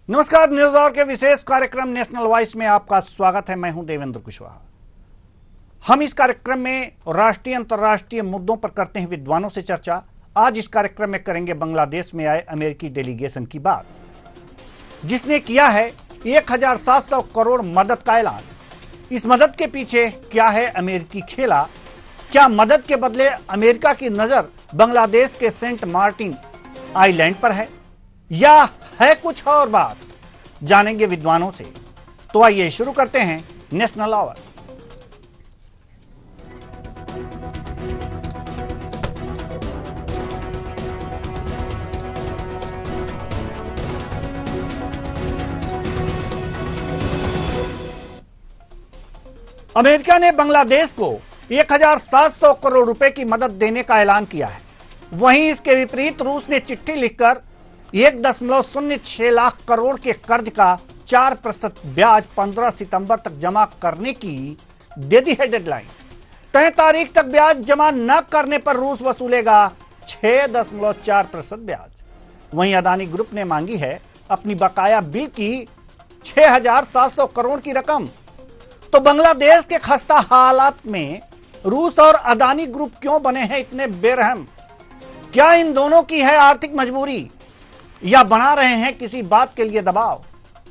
नमस्कार। News our के विशेष कार्यक्रम नेशनल वॉइस में आपका स्वागत है। मैं हूं देवेंद्र कुशवाहा। हम इस कार्यक्रम में राष्ट्रीय अंतर्राष्ट्रीय मुद्दों पर करते हैं विद्वानों से चर्चा। आज इस कार्यक्रम में करेंगे बांग्लादेश में आए अमेरिकी डेलीगेशन की बात, जिसने किया है 1700 करोड़ मदद का ऐलान। इस मदद के पीछे क्या है अमेरिकी खेला? क्या मदद के बदले अमेरिका की नजर बांग्लादेश के सेंट मार्टिन आइलैंड पर है या है कुछ और बात? जानेंगे विद्वानों से। तो आइए शुरू करते हैं नेशनल आवर। अमेरिका ने बांग्लादेश को 1700 करोड़ रुपए की मदद देने का ऐलान किया है। वहीं इसके विपरीत रूस ने चिट्ठी लिखकर 1.06 लाख करोड़ के कर्ज का 4% ब्याज 15 सितंबर तक जमा करने की दे दी है डेडलाइन। तय तारीख तक ब्याज जमा न करने पर रूस वसूलेगा 6.4% ब्याज। वहीं अदानी ग्रुप ने मांगी है अपनी बकाया बिल की 6,700 करोड़ की रकम। तो बांग्लादेश के खस्ता हालात में रूस और अदानी ग्रुप क्यों बने हैं इतने बेरहम? क्या इन दोनों की है आर्थिक मजबूरी या बना रहे हैं किसी बात के लिए दबाव?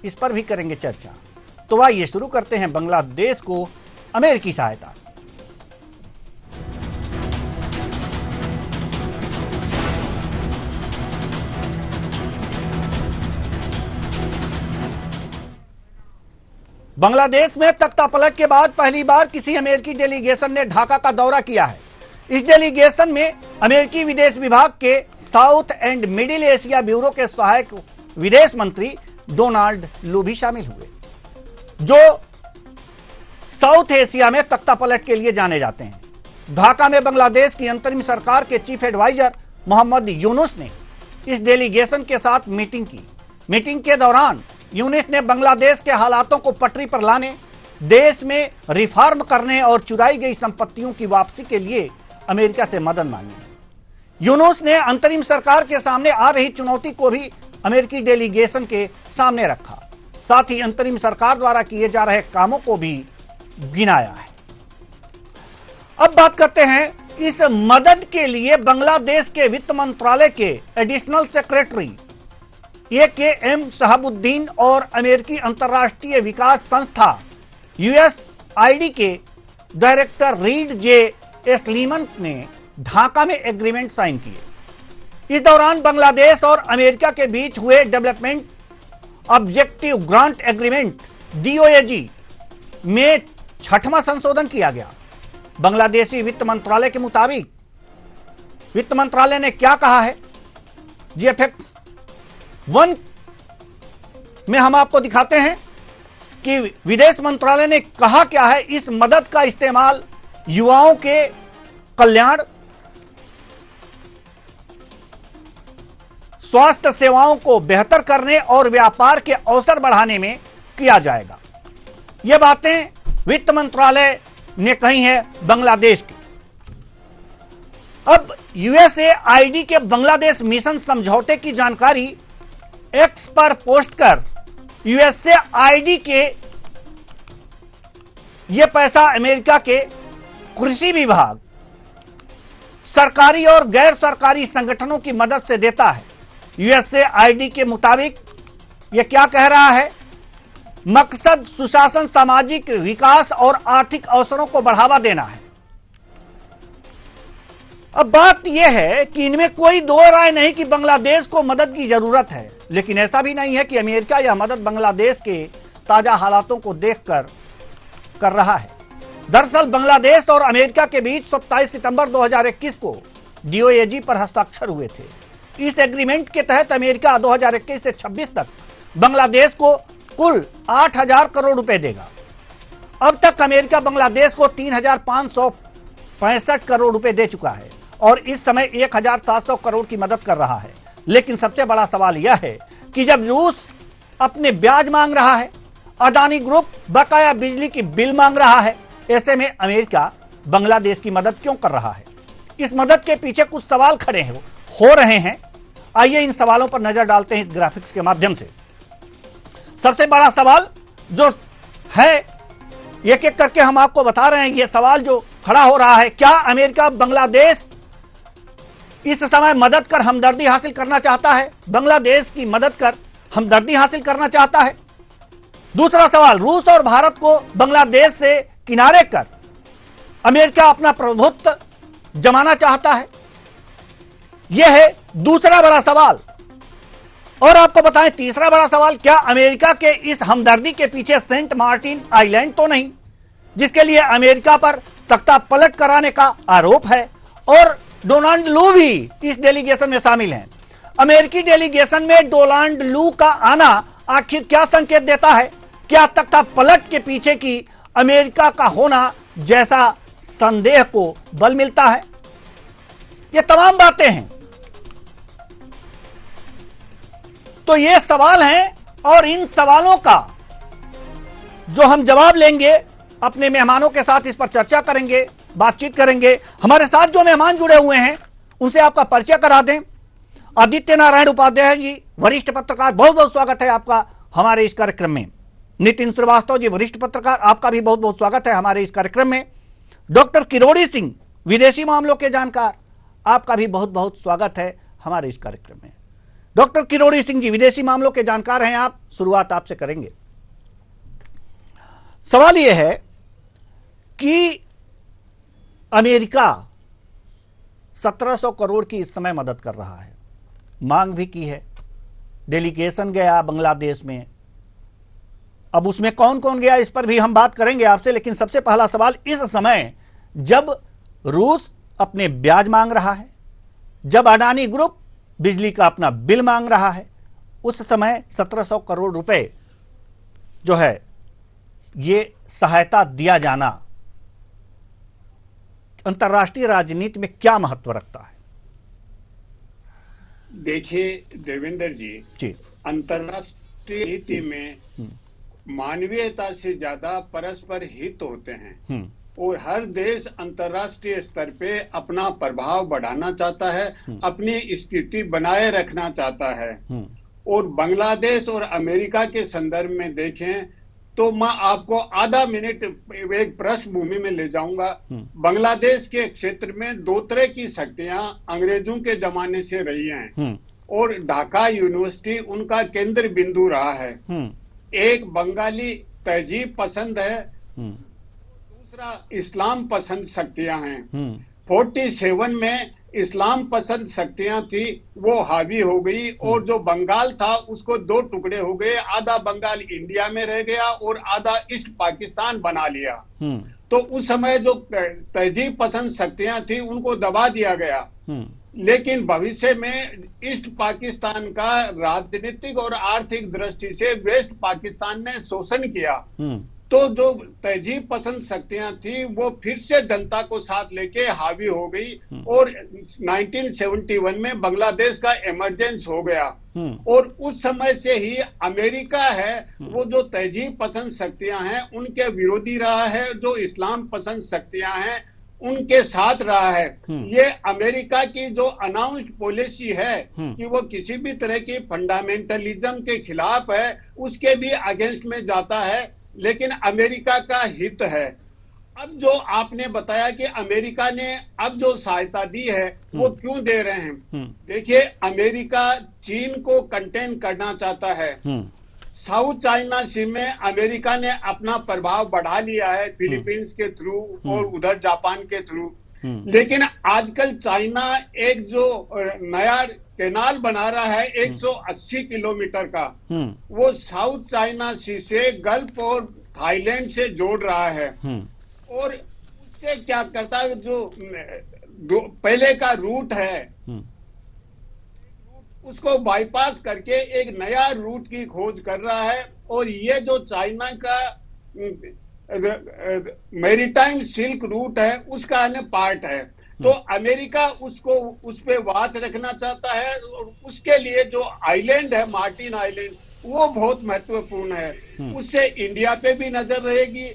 इस पर भी करेंगे चर्चा। तो आइए शुरू करते हैं बांग्लादेश को अमेरिकी सहायता। बांग्लादेश में तख्तापलट के बाद पहली बार किसी अमेरिकी डेलीगेशन ने ढाका का दौरा किया है। इस डेलीगेशन में अमेरिकी विदेश विभाग के south and middle Asia bureau के सहायक विदेश मंत्री डोनाल्ड लू भी शामिल हुए, जो साउथ एशिया में तख्तापलट के लिए जाने जाते हैं। ढाका में बांग्लादेश की अंतरिम सरकार के चीफ एडवाइजर मोहम्मद यूनुस ने इस डेलीगेशन के साथ मीटिंग की। मीटिंग के दौरान यूनुस ने बांग्लादेश के हालातों को पटरी पर लाने, देश में रिफॉर्म करने और चुराई गई संपत्तियों की वापसी के लिए अमेरिका से मदद मांगी। यूनुस ने अंतरिम सरकार के सामने आ रही चुनौती को भी अमेरिकी डेलीगेशन के सामने रखा। साथ ही अंतरिम सरकार द्वारा किए जा रहे कामों को भी गिनाया है। अब बात करते हैं इस मदद के लिए बांग्लादेश के वित्त मंत्रालय के एडिशनल सेक्रेटरी AKM शहाबुद्दीन और अमेरिकी अंतर्राष्ट्रीय विकास संस्था USAID के डायरेक्टर रीड जे एस्लीमन ने ढाका में एग्रीमेंट साइन किए। इस दौरान बांग्लादेश और अमेरिका के बीच हुए development objective grant agreement DOAG में 6वां संशोधन किया गया। बांग्लादेशी वित्त मंत्रालय के मुताबिक वित्त मंत्रालय ने क्या कहा है, GFX 1 में हम आपको दिखाते हैं कि विदेश मंत्रालय ने कहा क्या है। इस मदद का इस्तेमाल युवाओं के कल्याण, स्वास्थ्य सेवाओं को बेहतर करने और व्यापार के अवसर बढ़ाने में किया जाएगा। ये बातें वित्त मंत्रालय ने कही है बांग्लादेश की। अब USAID के बांग्लादेश मिशन समझौते की जानकारी एक्स पर पोस्ट कर USAID के ये पैसा अमेरिका के कृषि विभाग, सरकारी और गैर सरकारी संगठनों की मदद से देता है। USAID के मुताबिक यह क्या कह रहा है, मकसद सुशासन, सामाजिक विकास और आर्थिक अवसरों को बढ़ावा देना है। अब बात यह है कि इनमें कोई दो राय नहीं कि बांग्लादेश को मदद की जरूरत है, लेकिन ऐसा भी नहीं है कि अमेरिका यह मदद बांग्लादेश के ताजा हालातों को देखकर कर रहा है। दरअसल बांग्लादेश और अमेरिका के बीच 27 सितंबर 2021 को DOAG पर हस्ताक्षर हुए थे। इस एग्रीमेंट के तहत अमेरिका 2021 से 26 तक बांग्लादेश को कुल 8,000 करोड़ रुपए देगा। अब तक अमेरिका बांग्लादेश को 3,565 करोड़ रुपए दे चुका है और इस समय 1,700 करोड़ की मदद कर रहा है। लेकिन सबसे बड़ा सवाल यह है कि जब रूस अपने ब्याज मांग रहा है, अदानी ग्रुप बकाया बिजली की बिल मांग रहा है, ऐसे में अमेरिका बांग्लादेश की मदद क्यों कर रहा है? इस मदद के पीछे कुछ सवाल खड़े हो रहे हैं। आइए इन सवालों पर नजर डालते हैं इस ग्राफिक्स के माध्यम से। सबसे बड़ा सवाल जो है, एक एक करके हम आपको बता रहे हैं, ये सवाल जो खड़ा हो रहा है, क्या अमेरिका बांग्लादेश इस समय मदद कर हमदर्दी हासिल करना चाहता है? बांग्लादेश की मदद कर हमदर्दी हासिल करना चाहता है? दूसरा सवाल, रूस और भारत को बांग्लादेश से किनारे कर अमेरिका अपना प्रभुत्व जमाना चाहता है? यह है दूसरा बड़ा सवाल। और आपको बताएं तीसरा बड़ा सवाल, क्या अमेरिका के इस हमदर्दी के पीछे सेंट मार्टिन आइलैंड तो नहीं, जिसके लिए अमेरिका पर तख्ता पलट कराने का आरोप है? और डोनाल्ड लू भी इस डेलीगेशन में शामिल हैं। अमेरिकी डेलीगेशन में डोनाल्ड लू का आना आखिर क्या संकेत देता है? क्या तख्ता पलट के पीछे की अमेरिका का होना जैसा संदेह को बल मिलता है? ये तमाम बातें हैं। तो ये सवाल हैं और इन सवालों का जो हम जवाब लेंगे, अपने मेहमानों के साथ इस पर चर्चा करेंगे, बातचीत करेंगे। हमारे साथ जो मेहमान जुड़े हुए हैं उनसे आपका परिचय करा दें। आदित्य नारायण उपाध्याय जी, वरिष्ठ पत्रकार, बहुत बहुत स्वागत है आपका हमारे इस कार्यक्रम में। नितिन श्रीवास्तव जी, वरिष्ठ पत्रकार, आपका भी बहुत बहुत स्वागत है हमारे इस कार्यक्रम में। डॉक्टर किरोड़ी सिंह, विदेशी मामलों के जानकार, आपका भी बहुत बहुत स्वागत है हमारे इस कार्यक्रम में। डॉक्टर किरोड़ी सिंह जी, विदेशी मामलों के जानकार हैं आप, शुरुआत आपसे करेंगे। सवाल यह है कि अमेरिका 1700 करोड़ की इस समय मदद कर रहा है, मांग भी की है, डेलीगेशन गया बांग्लादेश में। अब उसमें कौन कौन गया इस पर भी हम बात करेंगे आपसे, लेकिन सबसे पहला सवाल, इस समय जब रूस अपने ब्याज मांग रहा है, जब अडानी ग्रुप बिजली का अपना बिल मांग रहा है, उस समय 1700 करोड़ रुपए जो है ये सहायता दिया जाना अंतर्राष्ट्रीय राजनीति में क्या महत्व रखता है? देखिए देवेंद्र जी, अंतर्राष्ट्रीय नीति में मानवीयता से ज्यादा परस्पर हित होते हैं और हर देश अंतर्राष्ट्रीय स्तर पे अपना प्रभाव बढ़ाना चाहता है, अपनी स्थिति बनाए रखना चाहता है। और बांग्लादेश और अमेरिका के संदर्भ में देखें तो मैं आपको आधा मिनट एक पृष्ठभूमि में ले जाऊंगा। बांग्लादेश के क्षेत्र में दो तरह की शक्तियां अंग्रेजों के जमाने से रही हैं और ढाका यूनिवर्सिटी उनका केंद्र बिंदु रहा है। एक बंगाली तहजीब पसंद है, दूसरा इस्लाम पसंद शक्तियां हैं। 47 में इस्लाम पसंद शक्तियां थी, वो हावी हो गई और जो बंगाल था उसको दो टुकड़े हो गए, आधा बंगाल इंडिया में रह गया और आधा ईस्ट पाकिस्तान बना लिया। तो उस समय जो तहजीब पसंद शक्तियां थी उनको दबा दिया गया, लेकिन भविष्य में ईस्ट पाकिस्तान का राजनीतिक और आर्थिक दृष्टि से वेस्ट पाकिस्तान ने शोषण किया। तो जो तहजीब पसंद शक्तियां थी वो फिर से जनता को साथ लेके हावी हो गई और 1971 में बांग्लादेश का इमरजेंस हो गया। और उस समय से ही अमेरिका है वो जो तहजीब पसंद शक्तियां हैं उनके विरोधी रहा है, जो इस्लाम पसंद शक्तियां हैं उनके साथ रहा है। ये अमेरिका की जो अनाउंस्ड पॉलिसी है कि वो किसी भी तरह की फंडामेंटलिज्म के खिलाफ है, उसके भी अगेंस्ट में जाता है, लेकिन अमेरिका का हित है। अब जो आपने बताया कि अमेरिका ने अब जो सहायता दी है वो क्यों दे रहे हैं, देखिए अमेरिका चीन को कंटेन करना चाहता है। साउथ चाइना सी में अमेरिका ने अपना प्रभाव बढ़ा लिया है फिलीपींस के थ्रू और उधर जापान के थ्रू, लेकिन आजकल चाइना एक जो नया कैनाल बना रहा है 180 किलोमीटर का, वो साउथ चाइना सी से गल्फ और थाईलैंड से जोड़ रहा है। और उससे क्या करता है, जो पहले का रूट है उसको बाईपास करके एक नया रूट की खोज कर रहा है। और ये जो चाइना का मैरीटाइम सिल्क रूट है उसका अन्य पार्ट है, तो अमेरिका उसको उस पे बात रखना चाहता है। और उसके लिए जो आइलैंड है मार्टिन आइलैंड वो बहुत महत्वपूर्ण है, उससे इंडिया पे भी नजर रहेगी,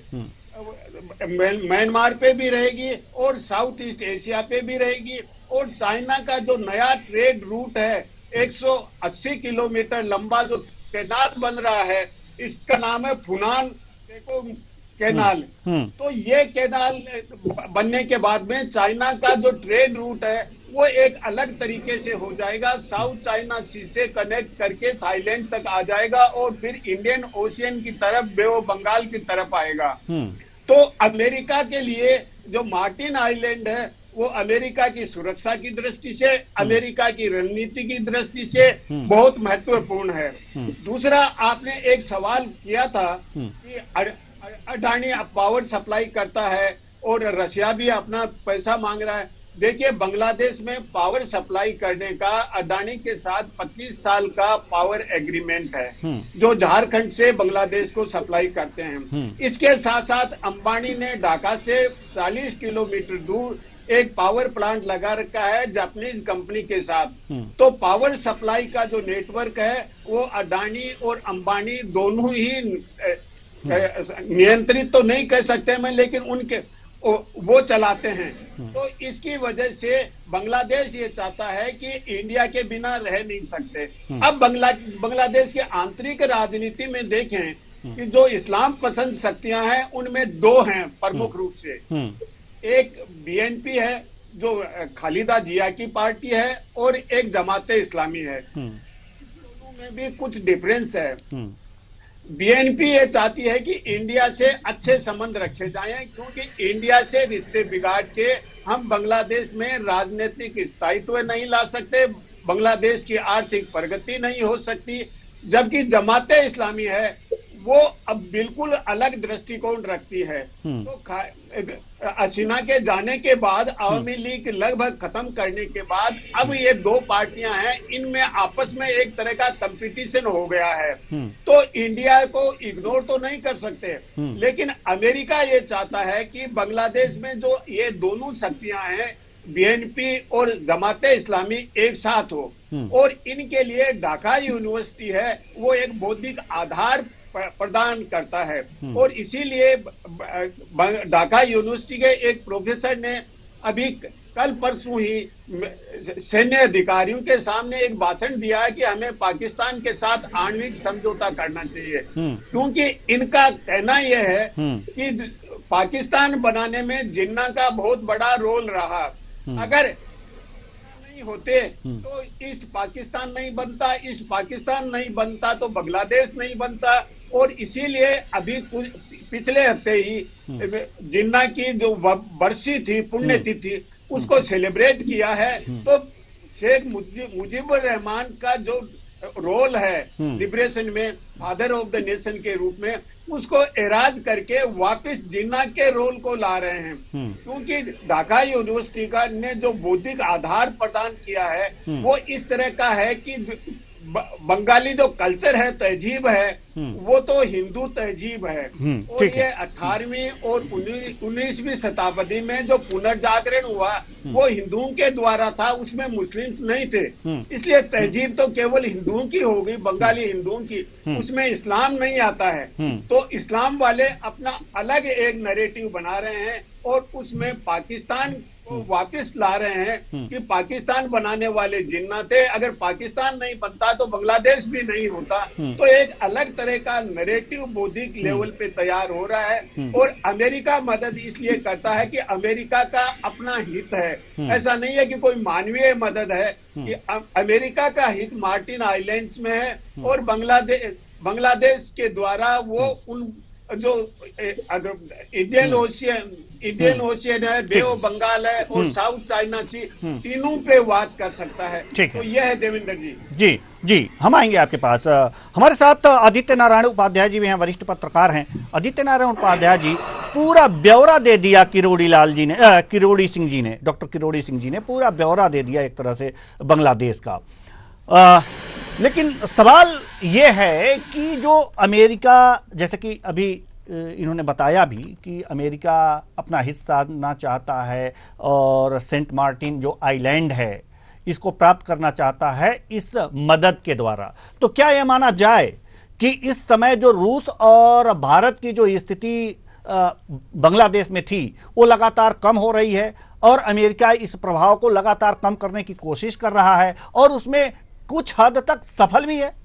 म्यांमार पे भी रहेगी और साउथ ईस्ट एशिया पे भी रहेगी। और चाइना का जो नया ट्रेड रूट है 180 किलोमीटर लंबा जो कैनाल बन रहा है, इसका नाम है फुनान देखो कैनाल। तो ये कैनाल बनने के बाद में चाइना का जो ट्रेड रूट है वो एक अलग तरीके से हो जाएगा, साउथ चाइना सी से कनेक्ट करके थाईलैंड तक आ जाएगा और फिर इंडियन ओशियन की तरफ, बे ऑफ बंगाल की तरफ आएगा। तो अमेरिका के लिए जो मार्टिन आइलैंड है वो अमेरिका की सुरक्षा की दृष्टि से, अमेरिका की रणनीति की दृष्टि से बहुत महत्वपूर्ण है। दूसरा, आपने एक सवाल किया था कि अडानी पावर सप्लाई करता है और रशिया भी अपना पैसा मांग रहा है। देखिए, बांग्लादेश में पावर सप्लाई करने का अडानी के साथ 25 साल का पावर एग्रीमेंट है, जो झारखंड से बांग्लादेश को सप्लाई करते हैं। इसके साथ साथ अंबानी ने ढाका से 40 किलोमीटर दूर एक पावर प्लांट लगा रखा है जापानीज कंपनी के साथ। तो पावर सप्लाई का जो नेटवर्क है वो अडानी और अंबानी दोनों ही नियंत्रित तो नहीं कह सकते मैं, लेकिन उनके वो चलाते हैं। तो इसकी वजह से बांग्लादेश ये चाहता है कि इंडिया के बिना रह नहीं सकते। अब बांग्लादेश की आंतरिक राजनीति में देखें कि जो इस्लाम पसंद शक्तियां हैं उनमें दो हैं प्रमुख रूप से। एक बीएनपी है जो खालिदा जिया की पार्टी है और एक जमाते इस्लामी है। दोनों में भी कुछ डिफरेंस है। बीएनपी ये चाहती है कि इंडिया से अच्छे संबंध रखे जाएं, क्योंकि इंडिया से रिश्ते बिगाड़ के हम बांग्लादेश में राजनीतिक स्थायित्व नहीं ला सकते, बांग्लादेश की आर्थिक प्रगति नहीं हो सकती। जबकि जमाते इस्लामी है वो अब बिल्कुल अलग दृष्टिकोण रखती है। तो हसीना के जाने के बाद आवामी लीग लगभग खत्म करने के बाद अब ये दो पार्टियां हैं, इनमें आपस में एक तरह का कंपटीशन हो गया है। तो इंडिया को इग्नोर तो नहीं कर सकते, लेकिन अमेरिका ये चाहता है कि बांग्लादेश में जो ये दोनों शक्तियां हैं बीएनपी और जमाते इस्लामी एक साथ हो, और इनके लिए ढाका यूनिवर्सिटी है वो एक बौद्धिक आधार प्रदान करता है। और इसीलिए ढाका यूनिवर्सिटी के एक प्रोफेसर ने अभी कल परसों ही सैन्य अधिकारियों के सामने एक भाषण दिया है कि हमें पाकिस्तान के साथ आणविक समझौता करना चाहिए, क्योंकि इनका कहना यह है कि पाकिस्तान बनाने में जिन्ना का बहुत बड़ा रोल रहा। अगर होते तो ईस्ट पाकिस्तान नहीं बनता, ईस्ट पाकिस्तान नहीं बनता तो बांग्लादेश नहीं बनता। और इसीलिए अभी कुछ पिछले हफ्ते ही जिन्ना की जो बरसी थी, पुण्यतिथि, उसको सेलिब्रेट किया है। तो शेख मुजीबुर रहमान का जो रोल है लिबरेशन में, फादर ऑफ द नेशन के रूप में, उसको एराज करके वापस जिन्ना के रोल को ला रहे हैं। क्योंकि ढाका यूनिवर्सिटी का ने जो बौद्धिक आधार प्रदान किया है वो इस तरह का है कि बंगाली जो कल्चर है, तहजीब है, वो तो हिंदू तहजीब है। और ये 18वीं और 19वीं शताब्दी में जो पुनर्जागरण हुआ वो हिंदुओं के द्वारा था, उसमें मुस्लिम नहीं थे। इसलिए तहजीब तो केवल हिंदुओं की होगी, बंगाली हिंदुओं की, उसमें इस्लाम नहीं आता है। तो इस्लाम वाले अपना अलग एक नैरेटिव बना रहे हैं और उसमें पाकिस्तान वापस ला रहे हैं कि पाकिस्तान बनाने वाले जिन्ना थे, अगर पाकिस्तान नहीं बनता तो बांग्लादेश भी नहीं होता। तो एक अलग तरह का नैरेटिव बौद्धिक लेवल पे तैयार हो रहा है। और अमेरिका मदद इसलिए करता है कि अमेरिका का अपना हित है, ऐसा नहीं है कि कोई मानवीय मदद है। कि अमेरिका का हित मार्टिन आइलैंड्स में है और बांग्लादेश के द्वारा वो उन जो इंडियन ओशियन है, बे ऑफ बंगाल है और साउथ चाइना सी, तीनों पे वाच कर सकता है। तो यह है देवेंद्र जी। जी, हम आएंगे आपके पास। हमारे साथ आदित्य नारायण उपाध्याय जी भी हैं, वरिष्ठ पत्रकार हैं। आदित्य नारायण उपाध्याय जी, पूरा ब्यौरा दे दिया किरोड़ी सिंह जी ने, डॉक्टर किरोड़ी सिंह जी ने पूरा ब्यौरा दे दिया एक तरह से बांग्लादेश का। लेकिन सवाल ये है कि जो अमेरिका, जैसे कि अभी इन्होंने बताया भी कि अमेरिका अपना हिस्सा ना चाहता है और सेंट मार्टिन जो आइलैंड है इसको प्राप्त करना चाहता है इस मदद के द्वारा। तो क्या यह माना जाए कि इस समय जो रूस और भारत की जो स्थिति बांग्लादेश में थी वो लगातार कम हो रही है और अमेरिका इस प्रभाव को लगातार कम करने की कोशिश कर रहा है और उसमें कुछ हद तक सफल भी है?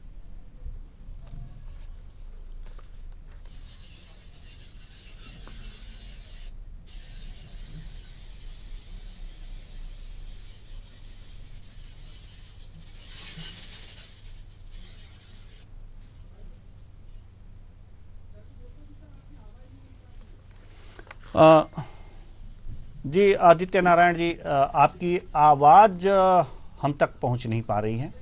जी आदित्य नारायण जी, आपकी आवाज हम तक पहुंच नहीं पा रही है,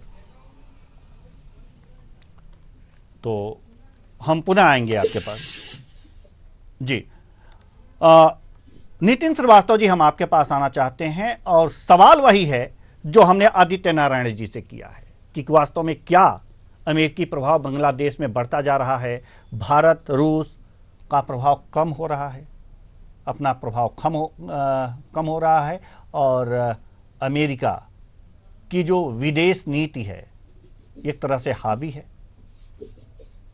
तो हम पुनः आएंगे आपके पास। जी नितिन श्रीवास्तव जी, हम आपके पास आना चाहते हैं और सवाल वही है जो हमने आदित्य नारायण जी से किया है कि वास्तव में क्या अमेरिकी प्रभाव बांग्लादेश में बढ़ता जा रहा है, भारत रूस का प्रभाव कम हो रहा है, अपना प्रभाव कम हो रहा है, और अमेरिका की जो विदेश नीति है एक तरह से हावी है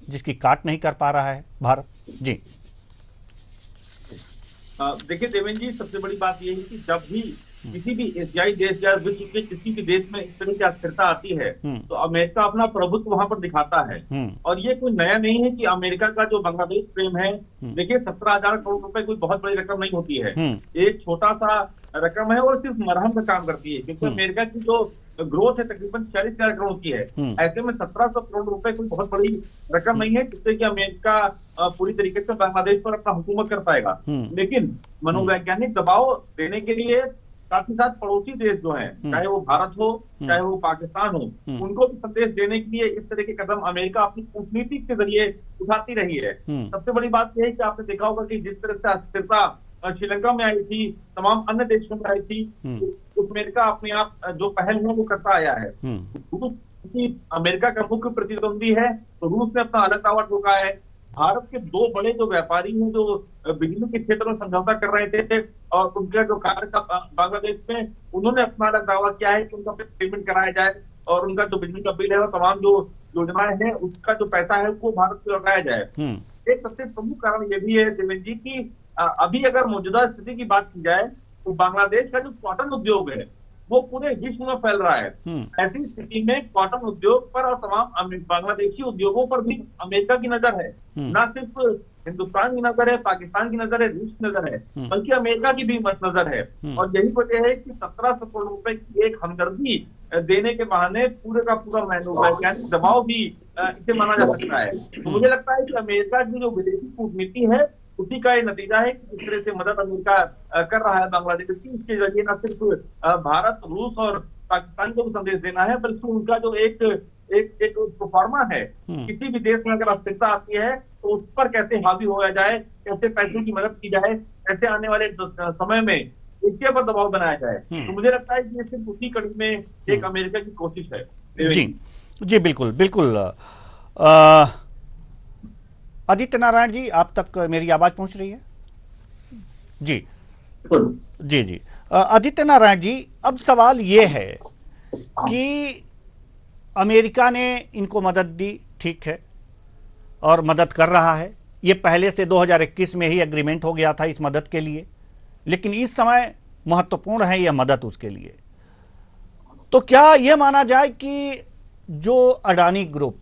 जिसकी काट नहीं कर पा रहा है भारत। जी देखिए देवेंद्र जी, सबसे बड़ी बात यह है कि जब भी किसी भी एशियाई देश या विश्व के किसी भी देश में इस तरह की अस्थिरता आती है तो अमेरिका अपना प्रभुत्व वहां पर दिखाता है। और ये कोई नया नहीं है कि अमेरिका का जो बांग्लादेश प्रेम है, देखिए 17,000 करोड़ रुपए कोई बहुत बड़ी रकम नहीं होती है, एक छोटा सा रकम है और सिर्फ मरहम का काम करती है, क्योंकि अमेरिका की जो ग्रोथ है तकरीबन 40,000 करोड़ की है। ऐसे में 1,700 करोड़ रुपए कोई बहुत बड़ी रकम नहीं है जिससे कि अमेरिका पूरी तरीके से बांग्लादेश पर अपना हुकूमत कर पाएगा। लेकिन मनोवैज्ञानिक दबाव देने के लिए साथ ही साथ पड़ोसी देश जो हैं, चाहे वो भारत हो चाहे वो पाकिस्तान हो, उनको भी संदेश देने के लिए इस तरह के कदम अमेरिका अपनी कूटनीति के जरिए उठाती रही है। सबसे बड़ी बात यह है कि आपने देखा होगा कि जिस तरह से अस्थिरता श्रीलंका में आई थी, तमाम अन्य देशों में आई थी, उस अमेरिका अपने आप जो पहल है वो करता आया है। रूस अमेरिका का मुख्य प्रतिद्वंदी है तो रूस ने अपना अलग दावा ठोका है। भारत के दो बड़े जो व्यापारी हैं जो बिजली के क्षेत्र में समझौता कर रहे थे और उनका जो कार्य था बांग्लादेश में, उन्होंने अपना अलग दावा किया है कि उनका पेमेंट कराया जाए और उनका जो बिजली का बिल है और तमाम जो योजनाएं हैं उसका जो पैसा है वो भारत को लौटाया जाए। एक सबसे प्रमुख कारण ये भी है देवेंद्र जी की अभी अगर मौजूदा स्थिति की बात की जाए तो बांग्लादेश का जो कॉटन उद्योग है वो पूरे विश्व में फैल रहा है। ऐसी स्थिति में कॉटन उद्योग पर और तमाम बांग्लादेशी उद्योगों पर भी अमेरिका की नजर है। न सिर्फ हिंदुस्तान की नजर है, पाकिस्तान की नजर है, रूस की नजर है, बल्कि अमेरिका की भी नजर है। और यही वजह है कि 1,700 करोड़ रुपए की एक हमदर्दी देने के बहाने पूरे का पूरा वैज्ञानिक दबाव भी इसे माना जा सकता है। तो मुझे लगता है कि अमेरिका की जो विदेशी कूटनीति है उसी का ये नतीजा है कि इस तरह से मदद अमेरिका कर रहा है बांग्लादेश की। इसके जरिए न सिर्फ भारत, रूस और पाकिस्तान को भी संदेश देना है, बल्कि उनका जो एक प्रोफार्मा है, किसी भी देश में अगर अस्थिरता आती है तो उस पर कैसे हावी होया जाए, कैसे पैसों की मदद की जाए, कैसे आने वाले समय में एशिया पर दबाव बनाया जाए। तो मुझे लगता है कि ये सिर्फ उसी कड़ी में एक अमेरिका की कोशिश है। जी बिल्कुल बिल्कुल। आदित्य नारायण जी, आप तक मेरी आवाज पहुंच रही है? जी जी आदित्य नारायण जी, अब सवाल ये है कि अमेरिका ने इनको मदद दी, ठीक है, और मदद कर रहा है। ये पहले से 2021 में ही एग्रीमेंट हो गया था इस मदद के लिए, लेकिन इस समय महत्वपूर्ण है यह मदद उसके लिए। तो क्या यह माना जाए कि जो अडानी ग्रुप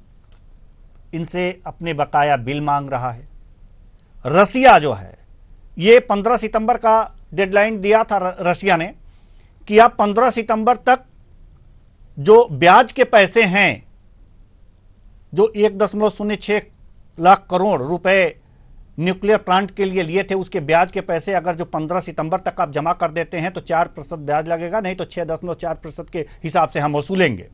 इनसे अपने बकाया बिल मांग रहा है, रसिया जो है, ये 15 सितंबर का डेडलाइन दिया था रशिया ने कि आप 15 सितंबर तक जो ब्याज के पैसे हैं, जो 1.06 लाख करोड़ रुपए न्यूक्लियर प्लांट के लिए लिए थे, उसके ब्याज के पैसे अगर जो 15 सितंबर तक आप जमा कर देते हैं तो 4% ब्याज लगेगा, नहीं तो 6.4% के हिसाब से हम वसूलेंगे।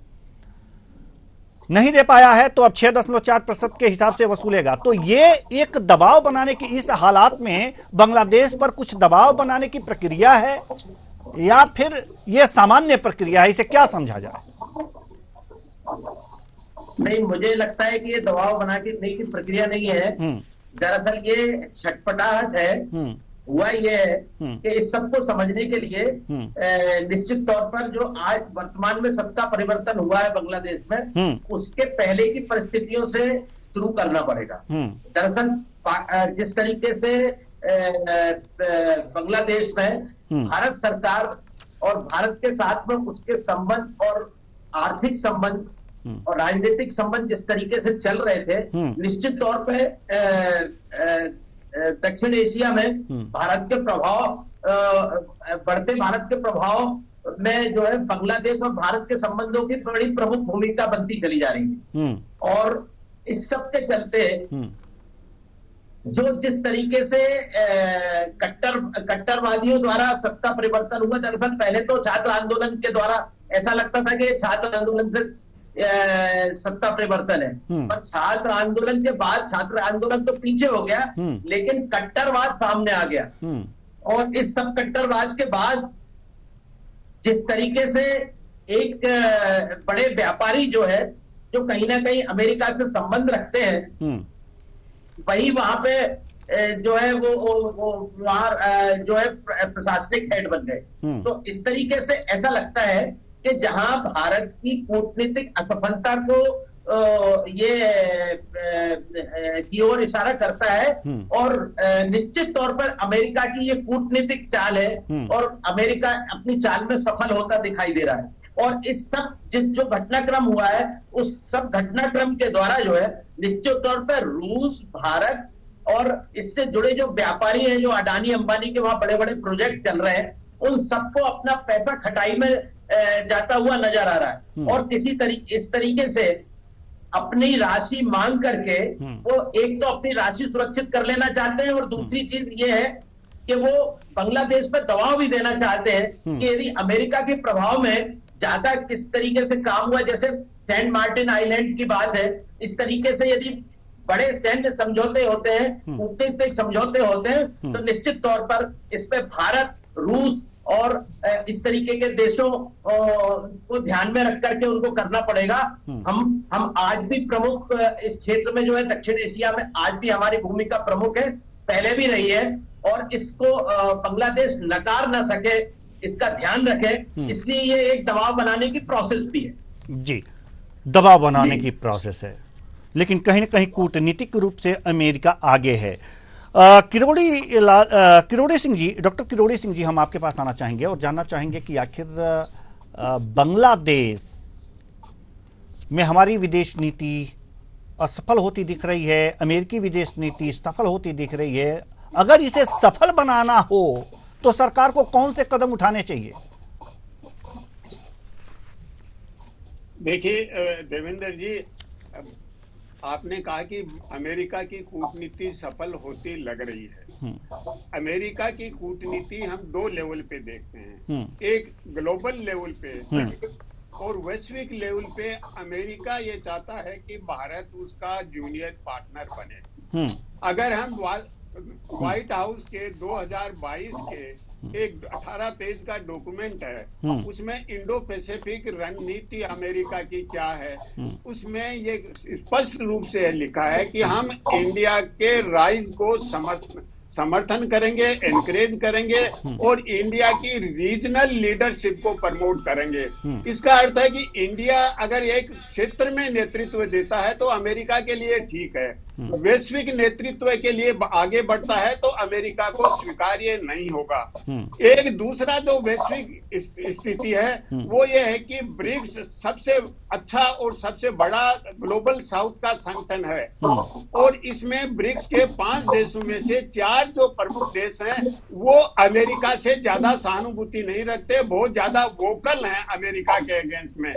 नहीं दे पाया है तो अब 6.4% के हिसाब से वसूलेगा। तो ये एक दबाव बनाने की, इस हालात में बांग्लादेश पर कुछ दबाव बनाने की प्रक्रिया है या फिर ये सामान्य प्रक्रिया है? इसे क्या समझा जाए? नहीं, मुझे लगता है कि ये दबाव बनाने की प्रक्रिया नहीं है। दरअसल ये छटपटाहट है। हुआ ये है कि इस सबको समझने के लिए निश्चित तौर पर जो आज वर्तमान में सत्ता परिवर्तन हुआ है बांग्लादेश में, उसके पहले की परिस्थितियों से शुरू करना पड़ेगा। दरअसल जिस तरीके से बांग्लादेश में भारत सरकार और भारत के साथ में उसके संबंध और आर्थिक संबंध और राजनीतिक संबंध जिस तरीके से चल रहे थे, निश्चित तौर पे दक्षिण एशिया में भारत के प्रभाव, बढ़ते भारत के प्रभाव में जो है बांग्लादेश और भारत के संबंधों की बड़ी प्रमुख भूमिका बनती चली जा रही है। और इस सब के चलते जो जिस तरीके से कट्टरवादियों द्वारा सत्ता परिवर्तन हुआ, दरअसल पहले तो छात्र आंदोलन के द्वारा ऐसा लगता था कि छात्र आंदोलन से सत्ता परिवर्तन है, पर छात्र आंदोलन के बाद छात्र आंदोलन तो पीछे हो गया, लेकिन कट्टरवाद सामने आ गया। और इस सब कट्टरवाद के बाद जिस तरीके से एक बड़े व्यापारी जो है, जो कहीं ना कहीं अमेरिका से संबंध रखते हैं, वही वहां पे जो है वो वहां जो है प्रशासनिक हेड बन गए। तो इस तरीके से ऐसा लगता है कि जहां भारत की कूटनीतिक असफलता को ये की ओर इशारा करता है, और निश्चित तौर पर अमेरिका की ये कूटनीतिक चाल है, और अमेरिका अपनी चाल में सफल होता दिखाई दे रहा है। और इस सब जो घटनाक्रम हुआ है, उस सब घटनाक्रम के द्वारा जो है निश्चित तौर पर रूस, भारत और इससे जुड़े जो व्यापारी हैं, जो अडानी अंबानी के वहां बड़े बड़े प्रोजेक्ट चल रहे हैं, उन सबको अपना पैसा खटाई में जाता हुआ नजर आ रहा है। और इस तरीके से अपनी राशि मांग करके वो एक तो अपनी राशि सुरक्षित कर लेना चाहते हैं, और दूसरी चीज ये है कि वो बांग्लादेश पर दबाव भी देना चाहते हैं कि यदि अमेरिका के प्रभाव में ज्यादा किस तरीके से काम हुआ, जैसे सेंट मार्टिन आइलैंड की बात है, इस तरीके से यदि बड़े सैन्य समझौते होते हैं, कूटनीतिक समझौते होते हैं, तो निश्चित तौर पर इस पे भारत, रूस और इस तरीके के देशों को ध्यान में रख करके उनको करना पड़ेगा। हम आज भी प्रमुख इस क्षेत्र में जो है, दक्षिण एशिया में आज भी हमारी भूमिका प्रमुख है, पहले भी रही है, और इसको बांग्लादेश नकार ना सके, इसका ध्यान रखे। इसलिए ये एक दबाव बनाने की प्रोसेस भी है। जी, दबाव बनाने की प्रोसेस है, लेकिन कहीं ना कहीं कूटनीतिक रूप से अमेरिका आगे है। किरोड़ी सिंह जी, डॉक्टर किरोड़ी सिंह जी, हम आपके पास आना चाहेंगे और जानना चाहेंगे कि आखिर बांग्लादेश में हमारी विदेश नीति असफल होती दिख रही है, अमेरिकी विदेश नीति सफल होती दिख रही है। अगर इसे सफल बनाना हो तो सरकार को कौन से कदम उठाने चाहिए? देखिए देवेंद्र जी, आपने कहा कि अमेरिका की कूटनीति सफल होती लग रही है। अमेरिका की कूटनीति हम दो लेवल पे देखते हैं, एक ग्लोबल लेवल पे और वैश्विक लेवल पे। अमेरिका ये चाहता है कि भारत उसका जूनियर पार्टनर बने। अगर हम व्हाइट हाउस के 2022 के एक 18 पेज का डॉक्यूमेंट है, उसमें इंडो पैसिफिक रणनीति अमेरिका की क्या है, उसमें ये स्पष्ट रूप से लिखा है कि हम इंडिया के राइज को समर्थन करेंगे, एनकरेज करेंगे और इंडिया की रीजनल लीडरशिप को प्रमोट करेंगे। इसका अर्थ है कि इंडिया अगर एक क्षेत्र में नेतृत्व देता है तो अमेरिका के लिए ठीक है, वैश्विक नेतृत्व के लिए आगे बढ़ता है तो अमेरिका को स्वीकार्य नहीं होगा। एक दूसरा जो वैश्विक स्थिति है वो ये है कि ब्रिक्स सबसे अच्छा और सबसे बड़ा ग्लोबल साउथ का संगठन है, और इसमें ब्रिक्स के 5 देशों में से 4 जो प्रमुख देश हैं वो अमेरिका से ज्यादा सहानुभूति नहीं रखते, बहुत ज्यादा वोकल हैं अमेरिका के अगेंस्ट में।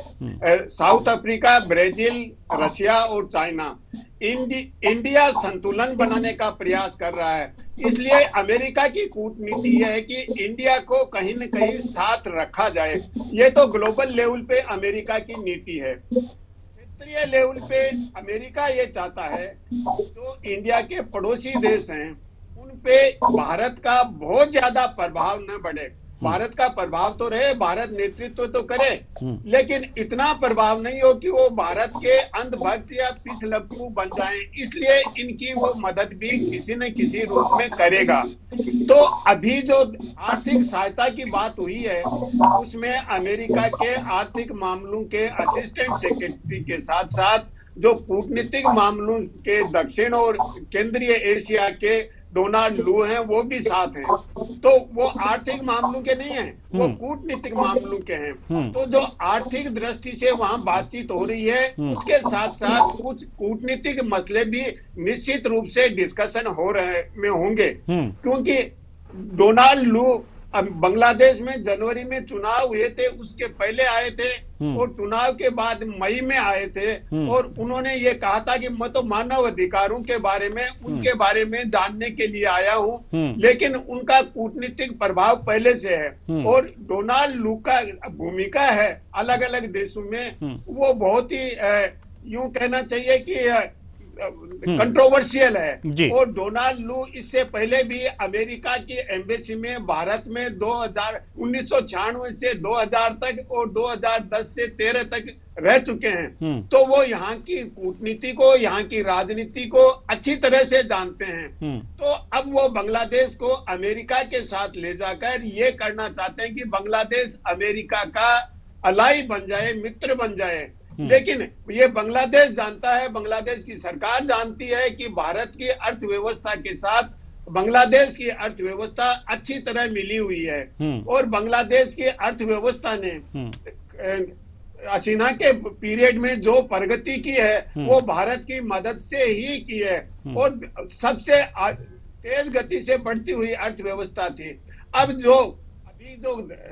साउथ अफ्रीका, ब्राजील, रशिया और चाइना। इंडिया संतुलन बनाने का प्रयास कर रहा है, इसलिए अमेरिका की कूटनीति यह है कि इंडिया को कहीं न कहीं साथ रखा जाए। ये तो ग्लोबल लेवल पे अमेरिका की नीति है। क्षेत्रीय लेवल पे अमेरिका ये चाहता है जो इंडिया के पड़ोसी देश हैं उन पे भारत का बहुत ज्यादा प्रभाव न बढ़े। भारत का प्रभाव तो रहे, भारत नेतृत्व तो करे, लेकिन इतना प्रभाव नहीं हो कि वो भारत के अंधभक्त या पिछलग्गू बन जाएं। इसलिए इनकी वो मदद भी किसी न किसी रूप में करेगा। तो अभी जो आर्थिक सहायता की बात हुई है उसमें अमेरिका के आर्थिक मामलों के असिस्टेंट सेक्रेटरी के साथ साथ जो कूटनीतिक मामलों के दक्षिण और केंद्रीय एशिया के डोनाल्ड लू हैं वो भी साथ हैं। तो वो आर्थिक मामलों के नहीं हैं, वो कूटनीतिक मामलों के हैं। तो जो आर्थिक दृष्टि से वहां बातचीत हो रही है उसके साथ साथ कुछ कूटनीतिक मसले भी निश्चित रूप से डिस्कशन हो रहे में होंगे, क्योंकि डोनाल्ड लू अब बांग्लादेश में जनवरी में चुनाव हुए थे, उसके पहले आए थे और चुनाव के बाद मई में आए थे और उन्होंने ये कहा था कि मैं तो मानव अधिकारों के बारे में, उनके बारे में जानने के लिए आया हूं, लेकिन उनका कूटनीतिक प्रभाव पहले से है और डोनाल्ड लू का भूमिका है अलग अलग देशों में, वो बहुत ही यूं कहना चाहिए कि कंट्रोवर्शियल है। और डोनाल्ड लू इससे पहले भी अमेरिका की एम्बेसी में भारत में 1996 से 2000 तक और 2010 से 13 तक रह चुके हैं, तो वो यहाँ की कूटनीति को, यहाँ की राजनीति को अच्छी तरह से जानते हैं। तो अब वो बांग्लादेश को अमेरिका के साथ ले जाकर ये करना चाहते हैं कि बांग्लादेश अमेरिका का अलाई बन जाए, मित्र बन जाए। लेकिन ये बांग्लादेश जानता है, बांग्लादेश की सरकार जानती है कि भारत की अर्थव्यवस्था के साथ बांग्लादेश की अर्थव्यवस्था अच्छी तरह मिली हुई है और बांग्लादेश की अर्थव्यवस्था ने हसीना के पीरियड में जो प्रगति की है वो भारत की मदद से ही की है और सबसे तेज गति से बढ़ती हुई अर्थव्यवस्था थी। अब जो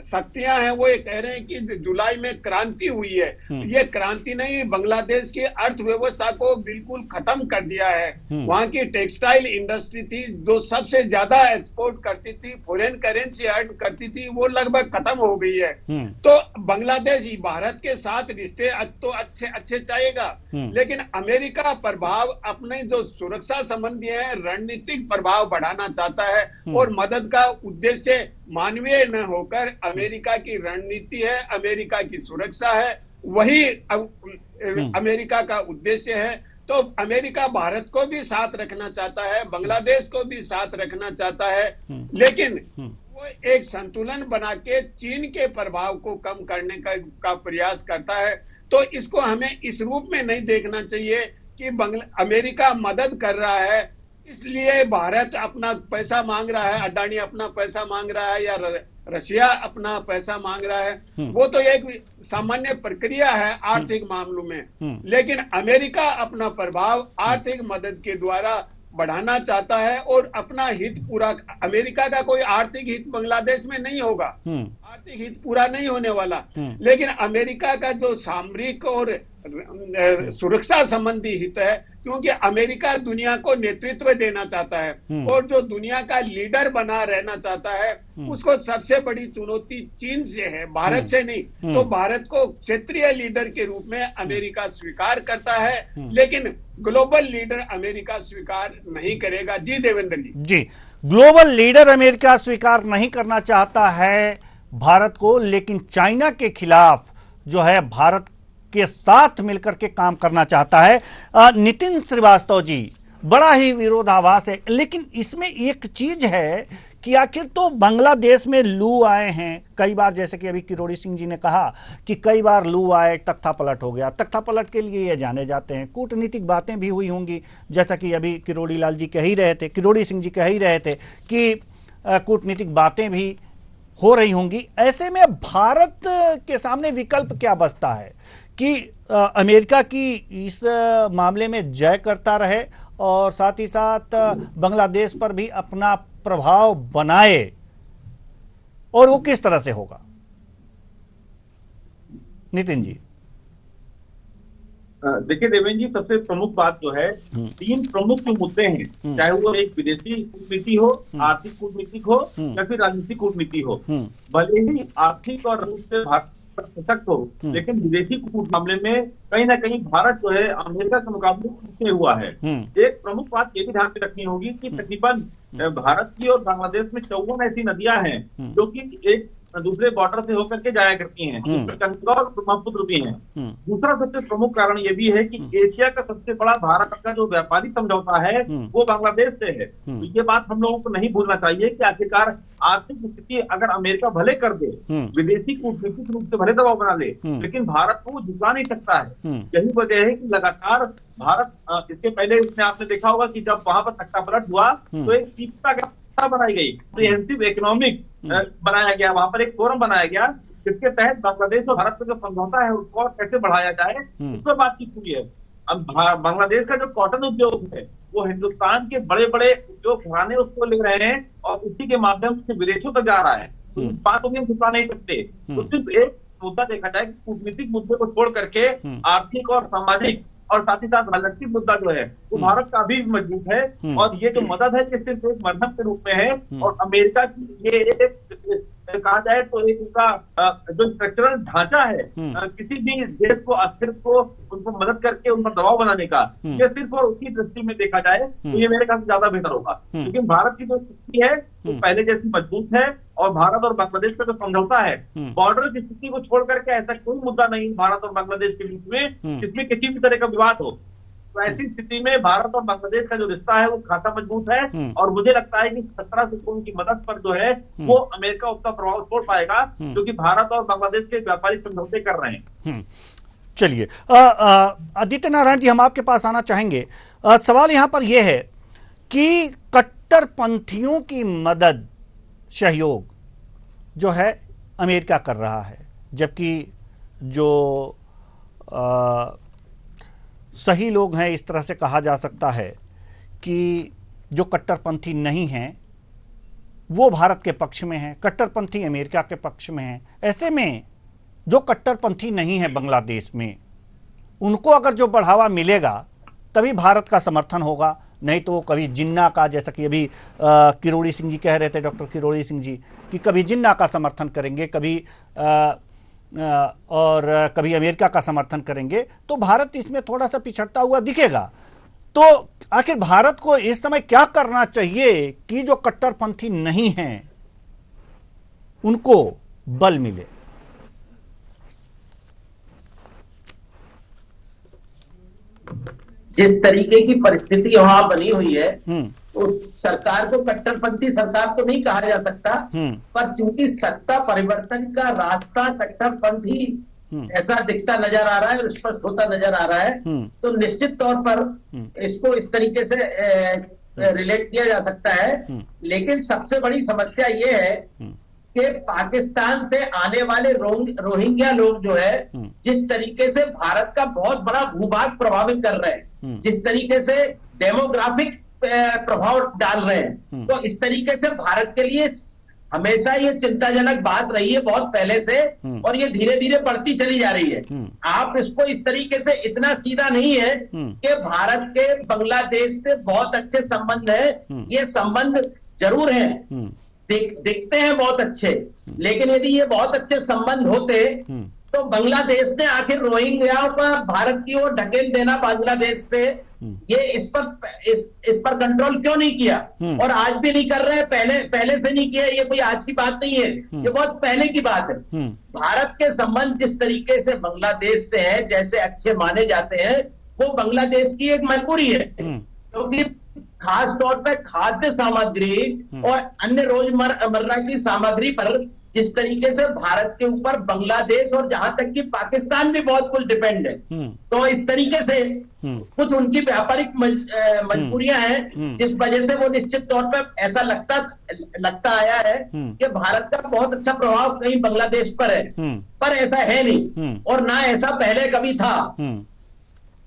शक्तियां हैं वो ये कह रहे हैं कि जुलाई में क्रांति हुई है, ये क्रांति नहीं, बांग्लादेश की अर्थव्यवस्था को बिल्कुल खत्म कर दिया है। वहां की टेक्सटाइल इंडस्ट्री थी जो सबसे ज्यादा एक्सपोर्ट करती थी, फॉरेन करेंसी अर्न करती थी, वो लगभग खत्म हो गई है। तो बांग्लादेश भारत के साथ रिश्ते तो अच्छे चाहेगा, लेकिन अमेरिका प्रभाव अपने जो सुरक्षा संबंधी है रणनीतिक प्रभाव बढ़ाना चाहता है और मदद का उद्देश्य मानवीय न होकर अमेरिका की रणनीति है, अमेरिका की सुरक्षा है, वही अमेरिका का उद्देश्य है। तो अमेरिका भारत को भी साथ रखना चाहता है, बांग्लादेश को भी साथ रखना चाहता है, लेकिन वो एक संतुलन बना के चीन के प्रभाव को कम करने का प्रयास करता है। तो इसको हमें इस रूप में नहीं देखना चाहिए कि अमेरिका मदद कर रहा है इसलिए भारत अपना पैसा मांग रहा है, अडानी अपना पैसा मांग रहा है या रशिया अपना पैसा मांग रहा है। वो तो एक सामान्य प्रक्रिया है आर्थिक मामलों में, लेकिन अमेरिका अपना प्रभाव आर्थिक मदद के द्वारा बढ़ाना चाहता है और अपना हित पूरा, अमेरिका का कोई आर्थिक हित बांग्लादेश में नहीं होगा, आर्थिक हित पूरा नहीं होने वाला, लेकिन अमेरिका का जो सामरिक और सुरक्षा संबंधी हित है, क्योंकि अमेरिका दुनिया को नेतृत्व देना चाहता है और जो दुनिया का लीडर बना रहना चाहता है, उसको सबसे बड़ी चुनौती चीन से है, भारत से नहीं। तो भारत को क्षेत्रीय लीडर के रूप में अमेरिका स्वीकार करता है, लेकिन ग्लोबल लीडर अमेरिका स्वीकार नहीं करेगा। जी देवेंद्र जी। ग्लोबल लीडर अमेरिका स्वीकार नहीं करना चाहता है भारत को, लेकिन चाइना के खिलाफ जो है भारत के साथ मिलकर के काम करना चाहता है। नितिन श्रीवास्तव जी, बड़ा ही विरोधाभास है, लेकिन इसमें एक चीज है कि आखिर तो बांग्लादेश में लू आए हैं कई बार, जैसे कि अभी किरोड़ी सिंह जी ने कहा कि कई बार लू आए, तख्ता पलट हो गया। तख्ता पलट के लिए ये जाने जाते हैं, कूटनीतिक बातें भी हुई होंगी, जैसा कि अभी किरोड़ी लाल जी कह ही रहे थे, किरोड़ी सिंह जी कह ही रहे थे कि कूटनीतिक बातें भी हो रही होंगी। ऐसे में भारत के सामने विकल्प क्या बचता है कि अमेरिका की इस मामले में जय करता रहे और साथ ही साथ बांग्लादेश पर भी अपना प्रभाव बनाए, और वो किस तरह से होगा? नितिन जी। देखिए देवेंद्र जी, सबसे प्रमुख बात जो है, 3 प्रमुख जो मुद्दे हैं, चाहे वो एक विदेशी कूटनीति हो, आर्थिक कूटनीतिक हो या फिर राजनीतिक कूटनीति हो, भले ही आर्थिक और रूप से भारत सशक्त हो, लेकिन विदेशी कूट मामले में कहीं ना कहीं भारत जो है अमेरिका के मुकाबले पीछे हुआ है। एक प्रमुख बात ये भी ध्यान में रखनी होगी कि तकरीबन भारत की और बांग्लादेश में 54 ऐसी नदियां हैं जो कि एक दूसरे बॉर्डर से होकर के जाया करती हैं, गंगा और ब्रह्मपुत्र भी हैं। दूसरा सबसे प्रमुख कारण ये भी है कि एशिया का सबसे बड़ा भारत का जो व्यापारी समझौता है वो बांग्लादेश से है। तो ये बात हम लोगों को नहीं भूलना चाहिए कि आखिरकार आर्थिक स्थिति अगर अमेरिका भले कर दे, विदेशी कूटनीतिक रूप से भले दबाव बना ले, लेकिन भारत को झुका नहीं सकता है। यही वजह है कि लगातार भारत, इसके पहले इसने आपने देखा होगा कि जब वहां पर तख्ता पलट हुआ तो एक तीव्रता बनाई गई, कॉम्प्रिहेंसिव इकोनॉमिक बनाया गया, वहां पर एक फोरम बनाया गया जिसके तहत बांग्लादेश और भारत का जो समझौता है उसको और कैसे बढ़ाया जाए उस पर बातचीत हुई है। अब बांग्लादेश का जो कॉटन उद्योग है वो हिंदुस्तान के बड़े बड़े उद्योग घराने उसको ले रहे हैं और उसी के माध्यम से विदेशों तक जा रहा है। तो इस बात को भी हम छुपा नहीं सकते। तो सिर्फ एक मुद्दा देखा जाए कि कूटनीतिक मुद्दे को छोड़ करके आर्थिक और सामाजिक और साथ ही साथ राजनीतिक मुद्दा जो है वो भारत का भी मजबूत है, और ये जो मदद है ये सिर्फ एक मध्यम के रूप में है। और अमेरिका की ये एक कहा जाए तो एक उनका जो स्ट्रक्चरल ढांचा है किसी भी देश को अस्थिर को उनको मदद करके उन पर दबाव बनाने का, ये सिर्फ और उसी दृष्टि में देखा जाए तो ये मेरे ख्याल से ज्यादा बेहतर होगा। लेकिन भारत की जो स्थिति है वो पहले जैसी मजबूत है, और भारत और बांग्लादेश का जो समझौता है बॉर्डर की स्थिति को छोड़ करके ऐसा कोई मुद्दा नहीं भारत और बांग्लादेश के बीच में जिसमें किसी भी तरह का विवाद हो। तो ऐसी स्थिति में भारत और बांग्लादेश का जो रिश्ता है वो खासा मजबूत है, और मुझे लगता है कि 17 सितंबर की मदद पर जो है वो अमेरिका उसका प्रभाव छोड़ पाएगा, क्योंकि भारत और बांग्लादेश के व्यापारिक समझौते कर रहे हैं। चलिए आदित्य नारायण जी, हम आपके पास आना चाहेंगे। सवाल यहां पर यह है कि कट्टरपंथियों की मदद सहयोग जो है अमेरिका कर रहा है, जबकि जो सही लोग हैं, इस तरह से कहा जा सकता है कि जो कट्टरपंथी नहीं हैं वो भारत के पक्ष में हैं, कट्टरपंथी अमेरिका के पक्ष में हैं। ऐसे में जो कट्टरपंथी नहीं है बांग्लादेश में, उनको अगर जो बढ़ावा मिलेगा तभी भारत का समर्थन होगा, नहीं तो कभी जिन्ना का, जैसा कि अभी किरोड़ी सिंह जी कह रहे थे, डॉक्टर किरोड़ी सिंह जी, कि कभी जिन्ना का समर्थन करेंगे, कभी और कभी अमेरिका का समर्थन करेंगे, तो भारत इसमें थोड़ा सा पिछड़ता हुआ दिखेगा। तो आखिर भारत को इस समय क्या करना चाहिए कि जो कट्टरपंथी नहीं हैं उनको बल मिले? जिस तरीके की परिस्थिति वहां बनी हुई है उस सरकार को कट्टरपंथी सरकार तो नहीं कहा जा सकता, पर चूंकि सत्ता परिवर्तन का रास्ता कट्टरपंथी ऐसा दिखता नजर आ रहा है और स्पष्ट होता नजर आ रहा है, तो निश्चित तौर पर इसको इस तरीके से रिलेट किया जा सकता है। लेकिन सबसे बड़ी समस्या ये है कि पाकिस्तान से आने वाले रोहिंग्या लोग जो है जिस तरीके से भारत का बहुत बड़ा भूभाग प्रभावित कर रहे हैं, जिस तरीके से डेमोग्राफिक प्रभाव डाल रहे हैं, तो इस तरीके से भारत के लिए हमेशा ये चिंताजनक बात रही है बहुत पहले से, और ये धीरे धीरे बढ़ती चली जा रही है। आप इसको इस तरीके से इतना सीधा नहीं है कि भारत के बांग्लादेश से बहुत अच्छे संबंध है, ये संबंध जरूर है, दिखते हैं बहुत अच्छे, लेकिन यदि ये बहुत अच्छे संबंध होते तो बांग्लादेश ने आखिर रोहिंग्याओं पर भारत की ओर ढकेल देना बांग्लादेश से, ये इस पर कंट्रोल क्यों नहीं किया? और आज भी नहीं कर रहे हैं, पहले से नहीं किया, ये कोई आज की बात नहीं है, ये बहुत पहले की बात है। भारत के संबंध जिस तरीके से बांग्लादेश से है, जैसे अच्छे माने जाते हैं, वो बांग्लादेश की एक मजबूरी है, क्योंकि खास तौर पर खाद्य सामग्री और अन्य रोजमर्रा की सामग्री पर जिस तरीके से भारत के ऊपर बांग्लादेश और जहां तक कि पाकिस्तान भी बहुत कुछ डिपेंड है, तो इस तरीके से कुछ उनकी व्यापारिक मजबूरियां हैं, जिस वजह से वो निश्चित तौर पर ऐसा लगता आया है कि भारत का बहुत अच्छा प्रभाव कहीं बांग्लादेश पर है, पर ऐसा है नहीं, और ना ऐसा पहले कभी था।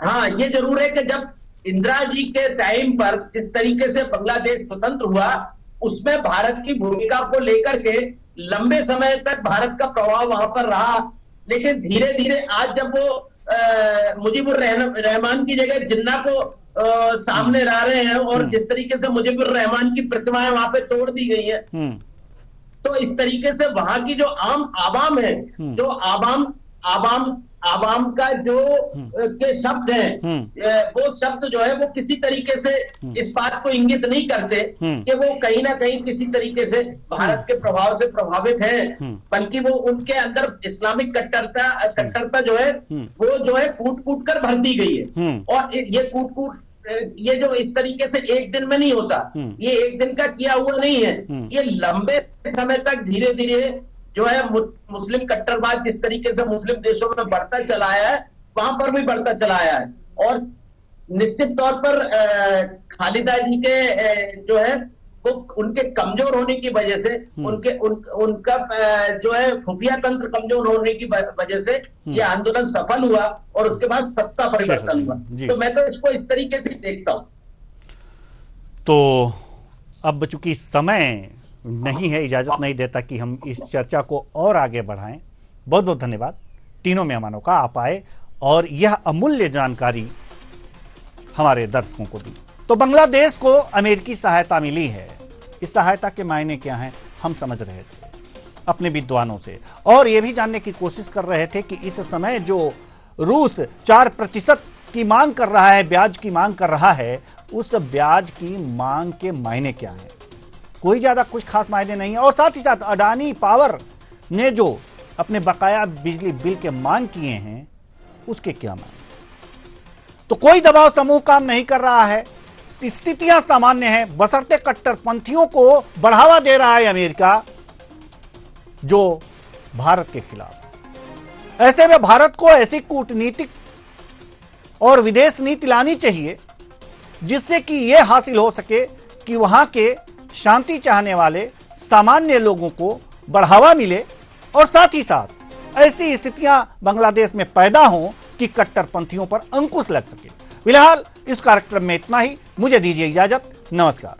हाँ, ये जरूर है कि जब इंदिरा जी के टाइम पर जिस तरीके से बांग्लादेश स्वतंत्र हुआ, उसमें भारत की भूमिका को लेकर के लंबे समय तक भारत का प्रभाव वहां पर रहा, लेकिन धीरे धीरे आज जब वो मुजीबुर रहमान की जगह जिन्ना को सामने ला रहे हैं, और जिस तरीके से मुजीबुर रहमान की प्रतिमाएं वहां पे तोड़ दी गई है, तो इस तरीके से वहां की जो आम आवाम है, जो आवाम का जो के शब्द हैं, वो शब्द जो है वो किसी तरीके से इस बात को इंगित नहीं करते कि वो कहीं ना कहीं किसी तरीके से भारत के प्रभाव से प्रभावित हैं, बल्कि वो उनके अंदर इस्लामिक कट्टरता जो है वो जो है कूट कर भर दी गई है। और ये जो इस तरीके से एक दिन में नहीं होता, ये एक दिन का किया हुआ नहीं है, ये लंबे समय तक धीरे धीरे जो है मुस्लिम कट्टरवाद जिस तरीके से मुस्लिम देशों में बढ़ता चला आया है, वहां पर भी बढ़ता चला आया है। और निश्चित तौर पर खालिदा जी के जो है वो उनके कमजोर होने की वजह से, उनका जो है खुफिया तंत्र कमजोर होने की वजह से ये आंदोलन सफल हुआ, और उसके बाद सत्ता परिवर्तन हुआ। तो मैं तो इसको इस तरीके से देखता हूं। तो अब चूंकि समय नहीं है, इजाजत नहीं देता कि हम इस चर्चा को और आगे बढ़ाएं। बहुत बहुत धन्यवाद तीनों मेहमानों का, आप आए और यह अमूल्य जानकारी हमारे दर्शकों को दी। तो बांग्लादेश को अमेरिकी सहायता मिली है, इस सहायता के मायने क्या हैं हम समझ रहे थे अपने विद्वानों से, और यह भी जानने की कोशिश कर रहे थे कि इस समय जो रूस 4% की मांग कर रहा है, ब्याज की मांग कर रहा है, उस ब्याज की मांग के मायने क्या है। कोई ज्यादा कुछ खास मायने नहीं है। और साथ ही साथ अडानी पावर ने जो अपने बकाया बिजली बिल के मांग किए हैं उसके क्या मायने। तो कोई दबाव समूह काम नहीं कर रहा है, स्थितियां सामान्य हैं, बशर्ते कट्टरपंथियों को बढ़ावा दे रहा है अमेरिका जो भारत के खिलाफ है। ऐसे में भारत को ऐसी कूटनीतिक और विदेश नीति लानी चाहिए जिससे कि यह हासिल हो सके कि वहां के शांति चाहने वाले सामान्य लोगों को बढ़ावा मिले, और साथ ही साथ ऐसी स्थितियां बांग्लादेश में पैदा हों कि कट्टरपंथियों पर अंकुश लग सके। फिलहाल इस कार्यक्रम में इतना ही, मुझे दीजिए इजाजत, नमस्कार।